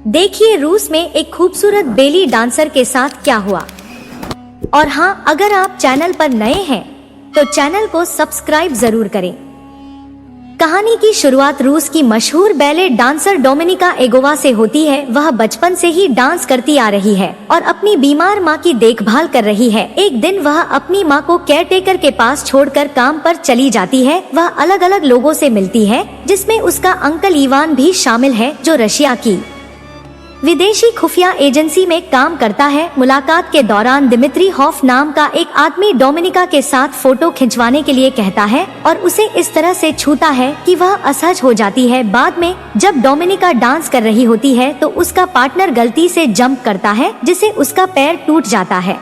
देखिए रूस में एक खूबसूरत बेली डांसर के साथ क्या हुआ। और हाँ, अगर आप चैनल पर नए हैं तो चैनल को सब्सक्राइब जरूर करें। कहानी की शुरुआत रूस की मशहूर बैले डांसर डोमिनिका एगोवा से होती है। वह बचपन से ही डांस करती आ रही है और अपनी बीमार माँ की देखभाल कर रही है। एक दिन वह अपनी माँ को केयरटेकर के पास छोड़कर काम पर चली जाती है। वह अलग अलग लोगों से मिलती है, जिसमें उसका अंकल इवान भी शामिल है, जो रशिया की विदेशी खुफिया एजेंसी में काम करता है। मुलाकात के दौरान दिमित्री हॉफ नाम का एक आदमी डोमिनिका के साथ फोटो खिंचवाने के लिए कहता है और उसे इस तरह से छूता है कि वह असहज हो जाती है। बाद में जब डोमिनिका डांस कर रही होती है तो उसका पार्टनर गलती से जंप करता है, जिससे उसका पैर टूट जाता है।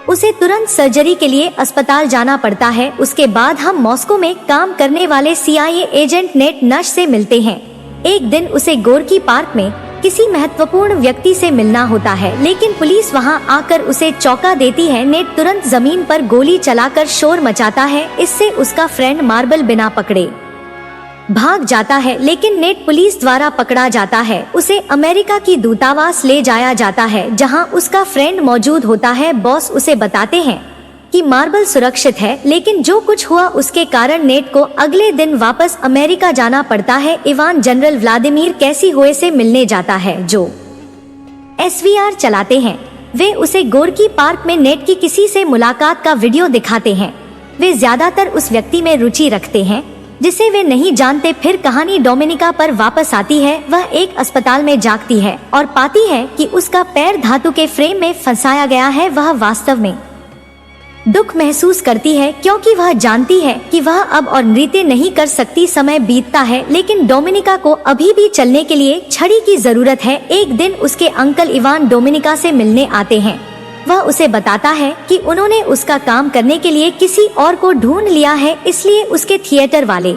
उसे तुरंत सर्जरी के लिए अस्पताल जाना पड़ता है। उसके बाद हम मॉस्को में काम करने वाले CIA एजेंट नेट नश से मिलते हैं। एक दिन उसे गोर्की पार्क में किसी महत्वपूर्ण व्यक्ति से मिलना होता है, लेकिन पुलिस वहां आकर उसे चौंका देती है। नेट तुरंत जमीन पर गोली चलाकर शोर मचाता है। इससे उसका फ्रेंड मार्बल बिना पकड़े भाग जाता है, लेकिन नेट पुलिस द्वारा पकड़ा जाता है। उसे अमेरिका की दूतावास ले जाया जाता है, जहां उसका फ्रेंड मौजूद होता है। बॉस उसे बताते हैं कि मार्बल सुरक्षित है, लेकिन जो कुछ हुआ उसके कारण नेट को अगले दिन वापस अमेरिका जाना पड़ता है। इवान जनरल व्लादिमीर कैसिहोए से मिलने जाता है, जो SVR चलाते हैं। वे उसे गोर्की पार्क में नेट की किसी से मुलाकात का वीडियो दिखाते हैं। वे ज्यादातर उस व्यक्ति में रुचि रखते हैं जिसे वे नहीं जानते। फिर कहानी डोमिनिका पर वापस आती है। वह एक अस्पताल में जागती है और पाती है कि उसका पैर धातु के फ्रेम में फंसाया गया है। वह वास्तव में दुख महसूस करती है, क्योंकि वह जानती है कि वह अब और नृत्य नहीं कर सकती। समय बीतता है, लेकिन डोमिनिका को अभी भी चलने के लिए छड़ी की जरूरत है। एक दिन उसके अंकल इवान डोमिनिका से मिलने आते हैं। वह उसे बताता है कि उन्होंने उसका काम करने के लिए किसी और को ढूंढ लिया है, इसलिए उसके थिएटर वाले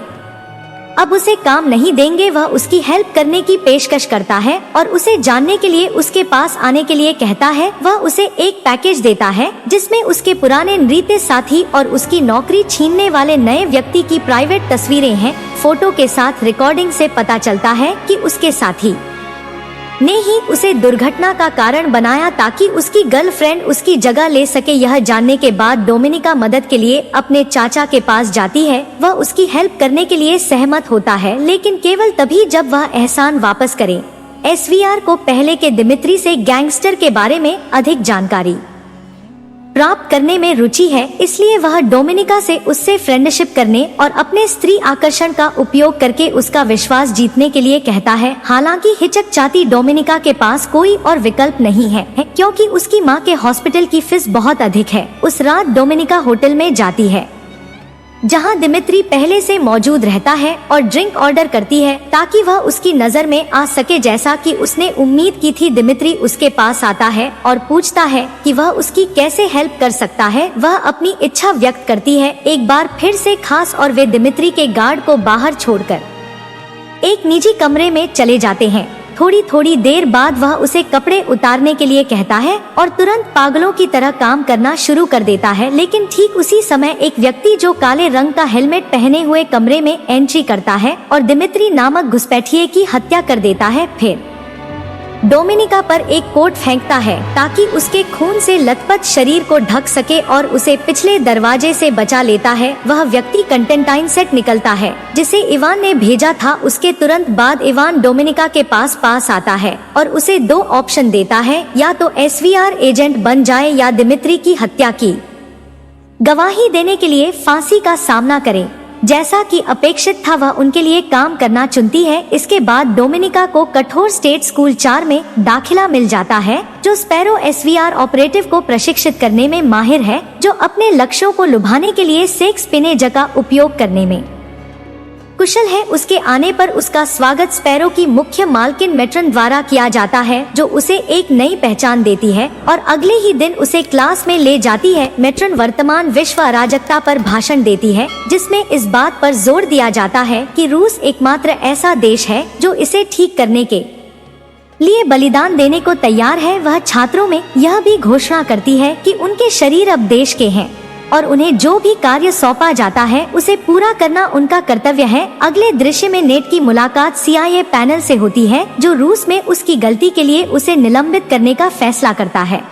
अब उसे काम नहीं देंगे। वह उसकी हेल्प करने की पेशकश करता है और उसे जानने के लिए उसके पास आने के लिए कहता है। वह उसे एक पैकेज देता है जिसमें उसके पुराने नृत्य साथी और उसकी नौकरी छीनने वाले नए व्यक्ति की प्राइवेट तस्वीरें हैं। फोटो के साथ रिकॉर्डिंग से पता चलता है कि उसके साथी ने ही उसे दुर्घटना का कारण बनाया ताकि उसकी गर्लफ्रेंड उसकी जगह ले सके। यह जानने के बाद डोमिनिका मदद के लिए अपने चाचा के पास जाती है। वह उसकी हेल्प करने के लिए सहमत होता है, लेकिन केवल तभी जब वह एहसान वापस करे। SVR को पहले के दिमित्री से गैंगस्टर के बारे में अधिक जानकारी प्राप्त करने में रुचि है, इसलिए वह डोमिनिका से उससे फ्रेंडशिप करने और अपने स्त्री आकर्षण का उपयोग करके उसका विश्वास जीतने के लिए कहता है। हालांकि हिचकचाती डोमिनिका के पास कोई और विकल्प नहीं है, क्योंकि उसकी मां के हॉस्पिटल की फीस बहुत अधिक है। उस रात डोमिनिका होटल में जाती है जहां दिमित्री पहले से मौजूद रहता है और ड्रिंक ऑर्डर करती है ताकि वह उसकी नजर में आ सके, जैसा कि उसने उम्मीद की थी। दिमित्री उसके पास आता है और पूछता है कि वह उसकी कैसे हेल्प कर सकता है। वह अपनी इच्छा व्यक्त करती है, एक बार फिर से खास, और वे दिमित्री के गार्ड को बाहर छोड़कर एक निजी कमरे में चले जाते हैं। थोड़ी देर बाद वह उसे कपड़े उतारने के लिए कहता है और तुरंत पागलों की तरह काम करना शुरू कर देता है। लेकिन ठीक उसी समय एक व्यक्ति जो काले रंग का हेलमेट पहने हुए कमरे में एंट्री करता है और दिमित्री नामक घुसपैठिए की हत्या कर देता है। फिर डोमिनिका पर एक कोट फेंकता है ताकि उसके खून से लथपथ शरीर को ढक सके और उसे पिछले दरवाजे से बचा लेता है। वह व्यक्ति कंटेंटाइन सेट निकलता है जिसे इवान ने भेजा था। उसके तुरंत बाद इवान डोमिनिका के पास आता है और उसे दो ऑप्शन देता है, या तो SVR एजेंट बन जाए या दिमित्री की हत्या की गवाही देने के लिए फांसी का सामना करे। जैसा कि अपेक्षित था, वह उनके लिए काम करना चुनती है। इसके बाद डोमिनिका को कठोर स्टेट स्कूल 4 में दाखिला मिल जाता है, जो स्पैरो SVR ऑपरेटिव को प्रशिक्षित करने में माहिर है, जो अपने लक्ष्यों को लुभाने के लिए सेक्स पिनेज का उपयोग करने में कुशल है। उसके आने पर उसका स्वागत स्पैरो की मुख्य मालकिन मेट्रन द्वारा किया जाता है, जो उसे एक नई पहचान देती है और अगले ही दिन उसे क्लास में ले जाती है। मेट्रन वर्तमान विश्व अराजकता पर भाषण देती है, जिसमें इस बात पर जोर दिया जाता है कि रूस एकमात्र ऐसा देश है जो इसे ठीक करने के लिए बलिदान देने को तैयार है। वह छात्रों में यह भी घोषणा करती है कि उनके शरीर अब देश के हैं। और उन्हें जो भी कार्य सौंपा जाता है उसे पूरा करना उनका कर्तव्य है। अगले दृश्य में नेट की मुलाकात CIA पैनल से होती है, जो रूस में उसकी गलती के लिए उसे निलंबित करने का फैसला करता है।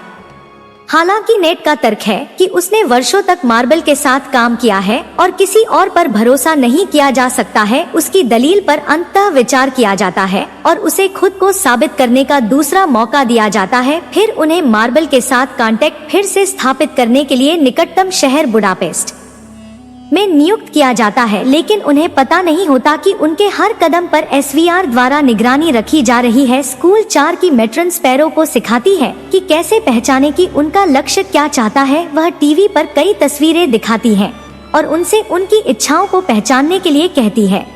हालांकि नेट का तर्क है कि उसने वर्षों तक मार्बल के साथ काम किया है और किसी और पर भरोसा नहीं किया जा सकता है। उसकी दलील पर अंततः विचार किया जाता है और उसे खुद को साबित करने का दूसरा मौका दिया जाता है। फिर उन्हें मार्बल के साथ कांटेक्ट फिर से स्थापित करने के लिए निकटतम शहर बुडापेस्ट में नियुक्त किया जाता है, लेकिन उन्हें पता नहीं होता कि उनके हर कदम पर SVR द्वारा निगरानी रखी जा रही है। स्कूल 4 की मैट्रन स्पैरो को सिखाती है कि कैसे पहचाने कि उनका लक्ष्य क्या चाहता है। वह टीवी पर कई तस्वीरें दिखाती है और उनसे उनकी इच्छाओं को पहचानने के लिए कहती है।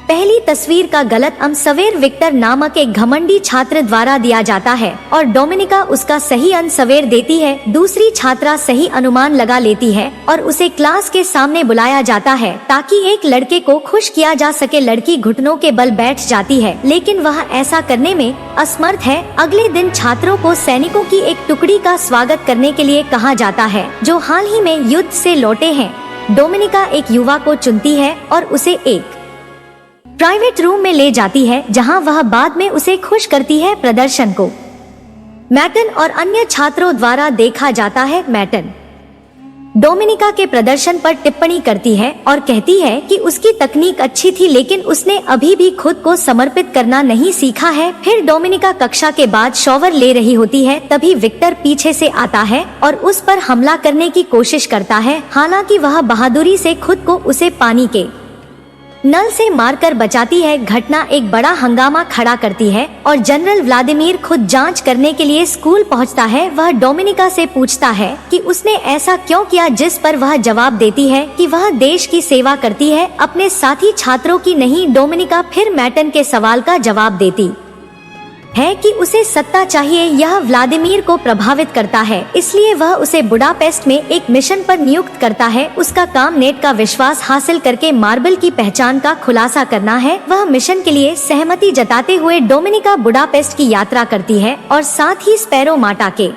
पहली तस्वीर का गलत अंसवेर विक्टर नामक एक घमंडी छात्र द्वारा दिया जाता है और डोमिनिका उसका सही अंसवेर देती है। दूसरी छात्रा सही अनुमान लगा लेती है और उसे क्लास के सामने बुलाया जाता है ताकि एक लड़के को खुश किया जा सके। लड़की घुटनों के बल बैठ जाती है, लेकिन वह ऐसा करने में असमर्थ है। अगले दिन छात्रों को सैनिकों की एक टुकड़ी का स्वागत करने के लिए कहा जाता है, जो हाल ही में युद्ध से लौटे हैं। डोमिनिका एक युवा को चुनती है और उसे एक प्राइवेट रूम में ले जाती है, जहां वह बाद में उसे खुश करती है। प्रदर्शन को मैटन और अन्य छात्रों द्वारा देखा जाता है। मैटन डोमिनिका के प्रदर्शन पर टिप्पणी करती है और कहती है कि उसकी तकनीक अच्छी थी, लेकिन उसने अभी भी खुद को समर्पित करना नहीं सीखा है। फिर डोमिनिका कक्षा के बाद शॉवर ले रही होती है, तभी विक्टर पीछे से आता है और उस पर हमला करने की कोशिश करता है। हालांकि वह बहादुरी से खुद को उसे पानी के नल से मारकर बचाती है। घटना एक बड़ा हंगामा खड़ा करती है और जनरल व्लादिमीर खुद जांच करने के लिए स्कूल पहुंचता है। वह डोमिनिका से पूछता है कि उसने ऐसा क्यों किया, जिस पर वह जवाब देती है कि वह देश की सेवा करती है, अपने साथी छात्रों की नहीं। डोमिनिका फिर मैटन के सवाल का जवाब देती है कि उसे सत्ता चाहिए। यह व्लादिमीर को प्रभावित करता है, इसलिए वह उसे बुडापेस्ट में एक मिशन पर नियुक्त करता है। उसका काम नेट का विश्वास हासिल करके मार्बल की पहचान का खुलासा करना है। वह मिशन के लिए सहमति जताते हुए डोमिनिका बुडापेस्ट की यात्रा करती है और साथ ही स्पैरो माटा के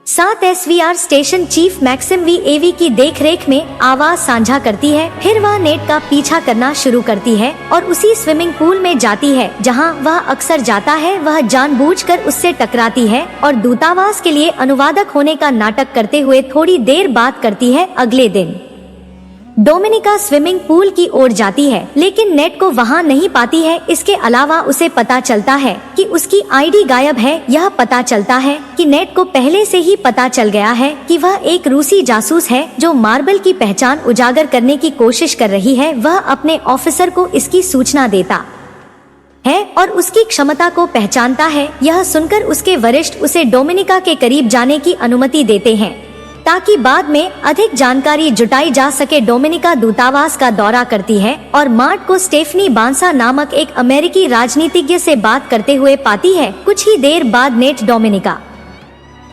साथ SVR station chief Maxim VAV की देखरेख में आवाज साझा करती है। फिर वह नेट का पीछा करना शुरू करती है और उसी स्विमिंग पूल में जाती है जहां वह अक्सर जाता है। वह जानबूझकर उससे टकराती है और दूतावास के लिए अनुवादक होने का नाटक करते हुए थोड़ी देर बात करती है। अगले दिन डोमिनिका स्विमिंग पूल की ओर जाती है, लेकिन नेट को वहां नहीं पाती है। इसके अलावा उसे पता चलता है कि उसकी ID गायब है। यह पता चलता है कि नेट को पहले से ही पता चल गया है कि वह एक रूसी जासूस है जो मार्बल की पहचान उजागर करने की कोशिश कर रही है। वह अपने ऑफिसर को इसकी सूचना देता है और उसकी क्षमता को पहचानता है। यह सुनकर उसके वरिष्ठ उसे डोमिनिका के करीब जाने की अनुमति देते हैं ताकि बाद में अधिक जानकारी जुटाई जा सके। डोमिनिका दूतावास का दौरा करती है और मार्ट को स्टेफनी बांसा नामक एक अमेरिकी राजनीतिज्ञ से बात करते हुए पाती है। कुछ ही देर बाद नेट डोमिनिका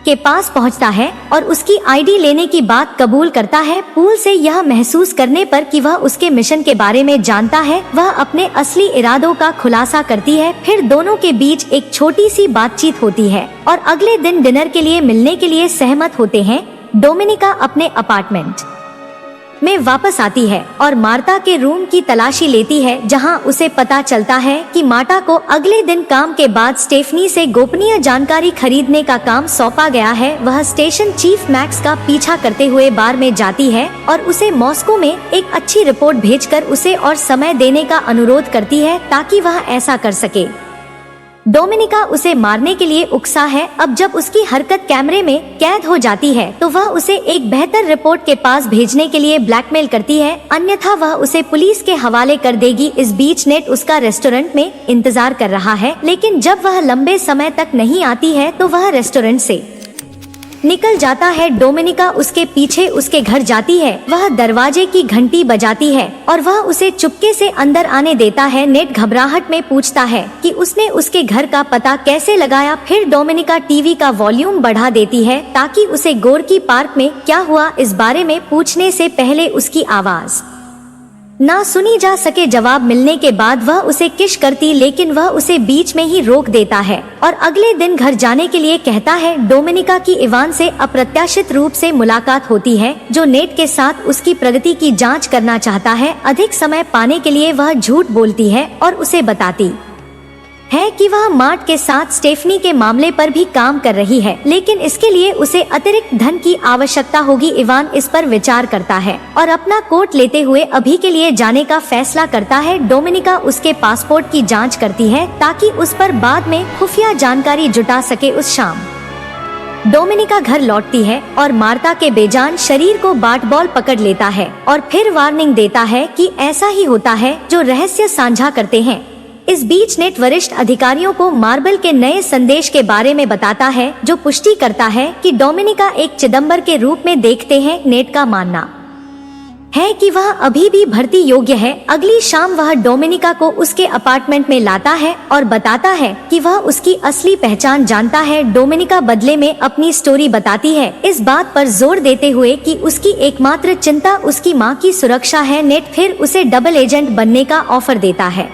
के पास पहुंचता है और उसकी ID लेने की बात कबूल करता है। पूल से यह महसूस करने पर कि वह उसके मिशन के बारे में जानता है, वह अपने असली इरादों का खुलासा करती है। फिर दोनों के बीच एक छोटी सी बातचीत होती है और अगले दिन डिनर के लिए मिलने के लिए सहमत होते हैं। डोमिनिका अपने अपार्टमेंट में वापस आती है और मार्ता के रूम की तलाशी लेती है, जहां उसे पता चलता है कि मार्ता को अगले दिन काम के बाद स्टेफनी से गोपनीय जानकारी खरीदने का काम सौंपा गया है। वह स्टेशन चीफ मैक्स का पीछा करते हुए बार में जाती है और उसे मॉस्को में एक अच्छी रिपोर्ट भेजकर उसे और समय देने का अनुरोध करती है ताकि वह ऐसा कर सके। डोमिनिका उसे मारने के लिए उकसा है। अब जब उसकी हरकत कैमरे में कैद हो जाती है तो वह उसे एक बेहतर रिपोर्ट के पास भेजने के लिए ब्लैकमेल करती है, अन्यथा वह उसे पुलिस के हवाले कर देगी। इस बीच नेट उसका रेस्टोरेंट में इंतजार कर रहा है, लेकिन जब वह लंबे समय तक नहीं आती है तो वह रेस्टोरेंट से निकल जाता है। डोमिनिका उसके पीछे उसके घर जाती है। वह दरवाजे की घंटी बजाती है और वह उसे चुपके से अंदर आने देता है। नेट घबराहट में पूछता है कि उसने उसके घर का पता कैसे लगाया। फिर डोमिनिका टीवी का वॉल्यूम बढ़ा देती है ताकि उसे गोरकी पार्क में क्या हुआ इस बारे में पूछने से पहले उसकी आवाज ना सुनी जा सके जवाब मिलने के बाद वह उसे किश करती, लेकिन वह उसे बीच में ही रोक देता है और अगले दिन घर जाने के लिए कहता है। डोमिनिका की इवान से अप्रत्याशित रूप से मुलाकात होती है, जो नेट के साथ उसकी प्रगति की जांच करना चाहता है। अधिक समय पाने के लिए वह झूठ बोलती है और उसे बताती है कि वह मार्ट के साथ स्टेफनी के मामले पर भी काम कर रही है, लेकिन इसके लिए उसे अतिरिक्त धन की आवश्यकता होगी। इवान इस पर विचार करता है और अपना कोट लेते हुए अभी के लिए जाने का फैसला करता है। डोमिनिका उसके पासपोर्ट की जांच करती है ताकि उस पर बाद में खुफिया जानकारी जुटा सके। उस शाम डोमिनिका घर लौटती है और मार्ता के बेजान शरीर को बाट बॉल पकड़ लेता है और फिर वार्निंग देता है कि ऐसा ही होता है जो रहस्य साझा करते हैं। इस बीच नेट वरिष्ठ अधिकारियों को मार्बल के नए संदेश के बारे में बताता है, जो पुष्टि करता है कि डोमिनिका एक चिदंबर के रूप में देखते हैं। नेट का मानना है कि वह अभी भी भर्ती योग्य है। अगली शाम वह डोमिनिका को उसके अपार्टमेंट में लाता है और बताता है कि वह उसकी असली पहचान जानता है। डोमिनिका बदले में अपनी स्टोरी बताती है, इस बात पर जोर देते हुए कि उसकी एकमात्र चिंता उसकी मां की सुरक्षा है। नेट फिर उसे डबल एजेंट बनने का ऑफर देता है,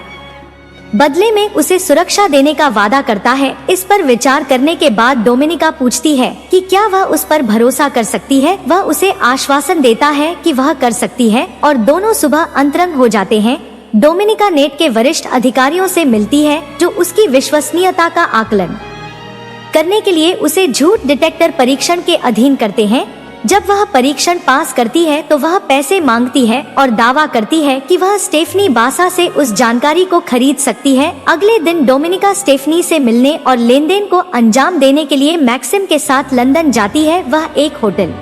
बदले में उसे सुरक्षा देने का वादा करता है। इस पर विचार करने के बाद डोमिनिका पूछती है कि क्या वह उस पर भरोसा कर सकती है। वह उसे आश्वासन देता है कि वह कर सकती है और दोनों सुबह अंतरंग हो जाते हैं। डोमिनिका नेट के वरिष्ठ अधिकारियों से मिलती है, जो उसकी विश्वसनीयता का आकलन करने के लिए उसे झूठ डिटेक्टर परीक्षण के अधीन करते हैं। जब वह परीक्षण पास करती है तो वह पैसे मांगती है और दावा करती है कि वह स्टेफनी बासा से उस जानकारी को खरीद सकती है। अगले दिन डोमिनिका स्टेफनी से मिलने और लेनदेन को अंजाम देने के लिए मैक्सिम के साथ लंदन जाती है। वह एक होटल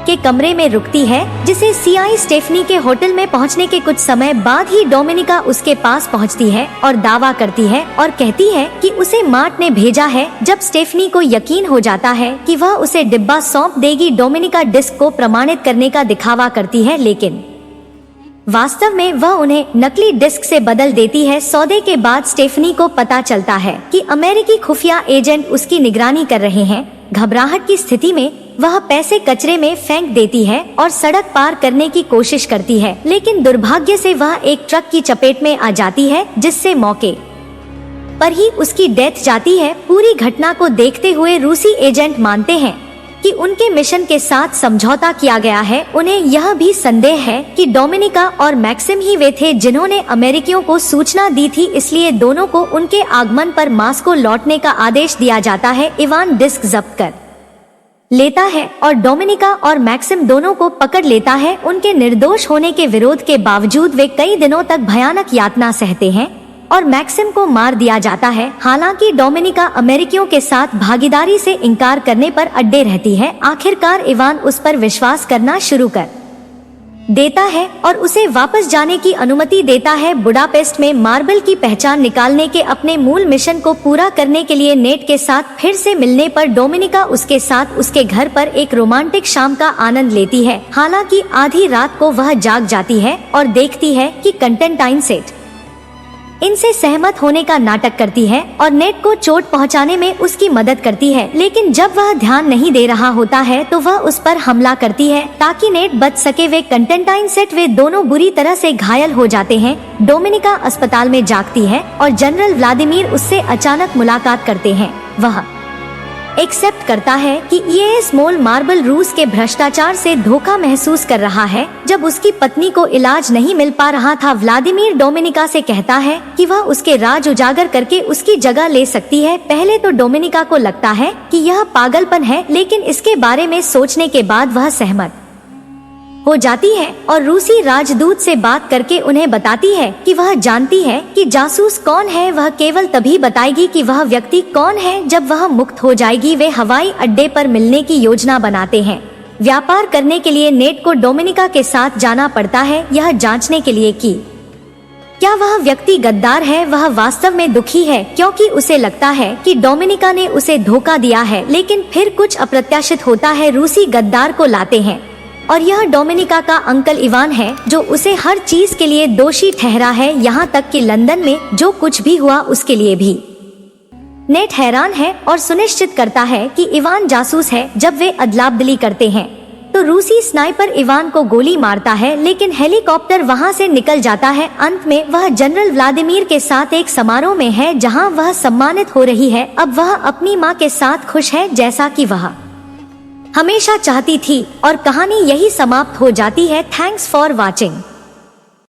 के कमरे में रुकती है, जिसे सीआई स्टेफनी के होटल में पहुंचने के कुछ समय बाद ही डोमिनिका उसके पास पहुंचती है और दावा करती है और कहती है कि उसे मार्ट ने भेजा है। जब स्टेफनी को यकीन हो जाता है कि वह उसे डिब्बा सौंप देगी, डोमिनिका डिस्क को प्रमाणित करने का दिखावा करती है, लेकिन वास्तव में वह उन्हें नकली डिस्क से बदल देती है। सौदे के बाद स्टेफनी को पता चलता है कि अमेरिकी खुफिया एजेंट उसकी निगरानी कर रहे हैं। घबराहट की स्थिति में वह पैसे कचरे में फेंक देती है और सड़क पार करने की कोशिश करती है, लेकिन दुर्भाग्य से वह एक ट्रक की चपेट में आ जाती है, जिससे मौके पर ही उसकी डेथ जाती है। पूरी घटना को देखते हुए रूसी एजेंट मानते हैं कि उनके मिशन के साथ समझौता किया गया है। उन्हें यह भी संदेह है कि डोमिनिका और मैक्सिम ही वे थे जिन्होंने अमेरिकियों को सूचना दी थी, इसलिए दोनों को उनके आगमन पर मास्को लौटने का आदेश दिया जाता है। इवान डिस्क जब्त कर लेता है और डोमिनिका और मैक्सिम दोनों को पकड़ लेता है। उनके निर्दोष होने के विरोध के बावजूद वे कई दिनों तक भयानक यातना सहते हैं और मैक्सिम को मार दिया जाता है। हालांकि डोमिनिका अमेरिकियों के साथ भागीदारी से इनकार करने पर अड्डे रहती है। आखिरकार इवान उस पर विश्वास करना शुरू कर देता है और उसे वापस जाने की अनुमति देता है। बुडापेस्ट में मार्बल की पहचान निकालने के अपने मूल मिशन को पूरा करने के लिए नेट के साथ फिर से मिलने पर डोमिनिका उसके साथ उसके घर पर एक रोमांटिक शाम का आनंद लेती है। हालांकि आधी रात को वह जाग जाती है और देखती है कि कंटेंटाइन सेट इनसे सहमत होने का नाटक करती है और नेट को चोट पहुंचाने में उसकी मदद करती है, लेकिन जब वह ध्यान नहीं दे रहा होता है तो वह उस पर हमला करती है ताकि नेट बच सके। वे कंटेंटाइन सेट वे दोनों बुरी तरह से घायल हो जाते हैं। डोमिनिका अस्पताल में जागती है और जनरल व्लादिमीर उससे अचानक मुलाकात करते हैं। वह एक्सेप्ट करता है कि ये स्मॉल मार्बल रूस के भ्रष्टाचार से धोखा महसूस कर रहा है। जब उसकी पत्नी को इलाज नहीं मिल पा रहा था, व्लादिमीर डोमिनिका से कहता है कि वह उसके राज उजागर करके उसकी जगह ले सकती है। पहले तो डोमिनिका को लगता है कि यह पागलपन है, लेकिन इसके बारे में सोचने के बाद वह सहमत हो जाती है और रूसी राजदूत से बात करके उन्हें बताती है कि वह जानती है कि जासूस कौन है। वह केवल तभी बताएगी कि वह व्यक्ति कौन है जब वह मुक्त हो जाएगी। वे हवाई अड्डे पर मिलने की योजना बनाते हैं। व्यापार करने के लिए नेट को डोमिनिका के साथ जाना पड़ता है, यह जांचने के लिए कि क्या वह व्यक्ति गद्दार है। वह वास्तव में दुखी है क्योंकि उसे लगता है कि डोमिनिका ने उसे धोखा दिया है, लेकिन फिर कुछ अप्रत्याशित होता है। रूसी गद्दार को लाते हैं और यह डोमिनिका का अंकल इवान है, जो उसे हर चीज के लिए दोषी ठहरा है, यहाँ तक कि लंदन में जो कुछ भी हुआ उसके लिए भी। नेट हैरान है और सुनिश्चित करता है कि इवान जासूस है। जब वे अदलाबदली करते हैं तो रूसी स्नाइपर इवान को गोली मारता है, लेकिन हेलीकॉप्टर वहां से निकल जाता है। अंत में वह जनरल व्लादिमीर के साथ एक समारोह में है जहां वह सम्मानित हो रही है। अब वह अपनी मां के साथ खुश है जैसा कि वह हमेशा चाहती थी, और कहानी यही समाप्त हो जाती है। Thanks for watching.